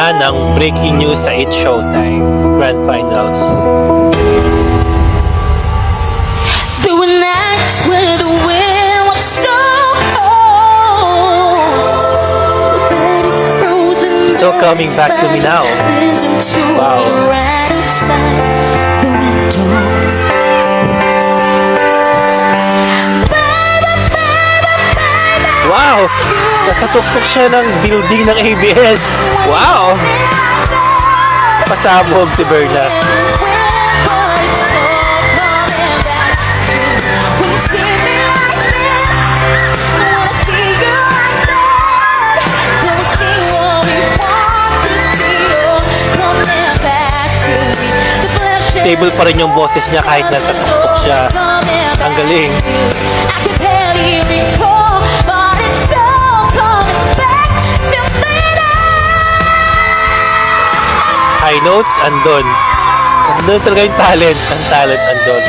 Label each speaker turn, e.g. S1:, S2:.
S1: na ng breaking news sa It's Showtime Grand Finals.
S2: There were nights where the wind was so cold, but it frozen.
S1: So coming back to me now. Wow.
S2: Right outside the window.
S1: Wow! Nasa tuktok siya ng building ng ABS. Wow! Pasabog si Berna. Stable pa rin yung boses niya kahit nasa tuktok siya. Ang galing. High notes, andun. Andun talaga yung talent. Ang talent, andun.